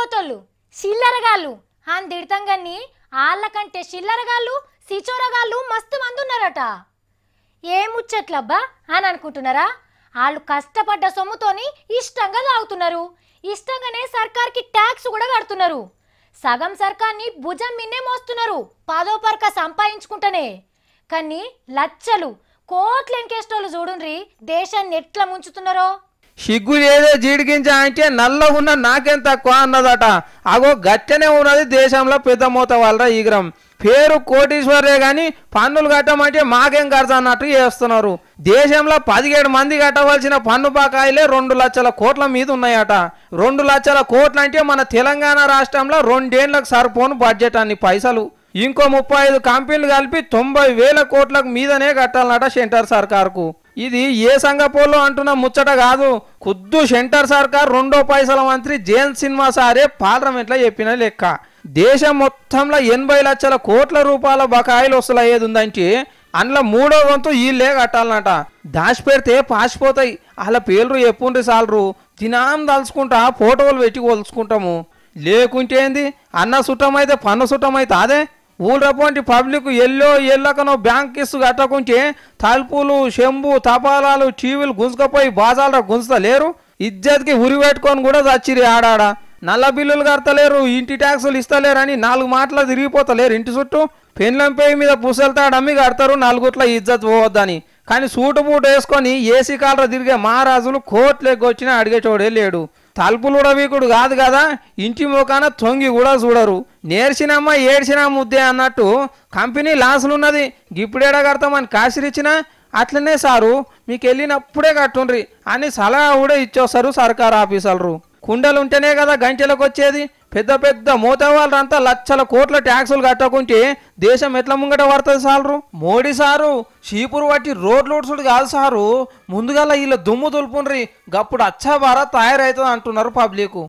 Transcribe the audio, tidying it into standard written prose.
తాగుబోతోళ్ళు చిల్లరగాళ్ళు అని తిడతాం కానీ వాళ్ళకంటే చిల్లరగాళ్ళు సిచోరగాళ్ళు మస్తు మంది ఉన్నారట. ఏ ముచ్చట్లబ్బా అని అనుకుంటున్నారా? వాళ్ళు కష్టపడ్డ సొమ్ముతోని ఇష్టంగా తాగుతున్నారు, ఇష్టంగానే సర్కార్కి ట్యాక్స్ కూడా కడుతున్నారు. సగం సర్కార్ని భుజం మిన్నే మోస్తున్నారు పదో పరక సంపాదించుకుంటేనే. కానీ లచ్చలు కోట్ల ఎన్కేస్టోళ్ళు చూడుండ్రి దేశాన్ని ఎట్లా ముంచుతున్నారో. సిగ్గు ఏదో జీడిగించా అంటే నల్లగున్న నాకేం తక్కువ అన్నదట. అగో గట్టనే ఉన్నది దేశంలో పెద్ద మూత వాళ్ళ ఈగ్రం. పేరు కోటీశ్వరే కానీ పన్నులు కట్టమంటే మాకేం కడతా అన్నట్టు చేస్తున్నారు. దేశంలో 17 మంది కట్టవలసిన పన్ను బకాయిలే 2 లక్షల కోట్ల మీద ఉన్నాయట. 2 లక్షల కోట్లు అంటే మన తెలంగాణ రాష్ట్రంలో 2 ఏళ్లకు సరిపోను బడ్జెట్ అన్ని పైసలు. ఇంకో 35 కంపెనీలు కలిపి 90,000 కోట్లకు మీదనే కట్టాలన్నట సెంటర్ సర్కార్కు. ఇది ఏ సంగపోలో అంటున్న ముచ్చట కాదు. ఖుద్దు సెంటర్ సర్కార్ 2వ పైసల మంత్రి జయంత్ సిన్హా సారే పార్లమెంట్లో చెప్పిన లెక్క. దేశం మొత్తంలో 80 లక్షల కోట్ల రూపాయల బకాయిలు వసూలయ్యేది ఉందంటే అందులో 3వ వంతు వీళ్ళే కట్టాలన్నట. దాచిపెడితే పాసిపోతాయి. వాళ్ళ పేర్లు ఎప్పుండ్రి సాలరు. దినాం తలుచుకుంటా ఫోటోలు పెట్టి కొలుచుకుంటాము. లేకుంటే ఏంది అన్న సుట్టమైతే పన్ను సుట్టమైతే అదే ఊళ్ళపంటి పబ్లిక్ ఎల్లకనో బ్యాంక్ కిస్తు కట్టకుంటే తలుపులు చెంబు తపాలాలు టీవీలు గుంజుకపోయి బాజాలరా గుంజుతలేరు. ఇజ్జత్కి ఉరి పెట్టుకొని కూడా చచ్చిరి ఆడాడ. నల్ల బిల్లులు కడతలేరు, ఇంటి ట్యాక్సులు ఇస్తలేరని 4 మాటలు తిరిగిపోతలేరు ఇంటి చుట్టూ. పెండ్లం పేయి మీద పుసలతాడమ్మి కడతారు నలుగుట్ల ఇజ్జత్ పోవద్దని. కానీ సూటు బూటు వేసుకొని ఏసీ కాలర తిరిగే మహారాజులు కోట్లెగ్గొచ్చినా అడిగేటోడే లేడు. తలుపులు ఉడవీకుడు కాదు కదా, ఇంటి ముఖాన తొంగి కూడా చూడరు. నేర్చినమ్మ ఏడ్చినా ముద్దే అన్నట్టు కంపెనీ లాసులున్నది, గిప్పుడేడ కడతామని కాసిరిచ్చినా అట్లనే సారు మీకు వెళ్ళినప్పుడే కట్టుండ్రి అని సలహా కూడా ఇచ్చొస్తారు సర్కారు ఆఫీసర్లు. కుండలు ఉంటేనే కదా గంటలకు వచ్చేది. పెద్ద పెద్ద మోతవాళ్ళంతా లక్షల కోట్ల ట్యాక్సులు కట్టకుంటే దేశం ఎట్లా ముంగట పడుతుంది సారు. మోడీ సారు చీపురు పట్టి రోడ్లు ఊడ్చుడు కాదు సారు, ముందుగా వీళ్ళ దుమ్ము దులుపుండ్రి గప్పుడు అచ్చా భారత్ తయారవుతుంది అంటున్నారు పబ్లిక్.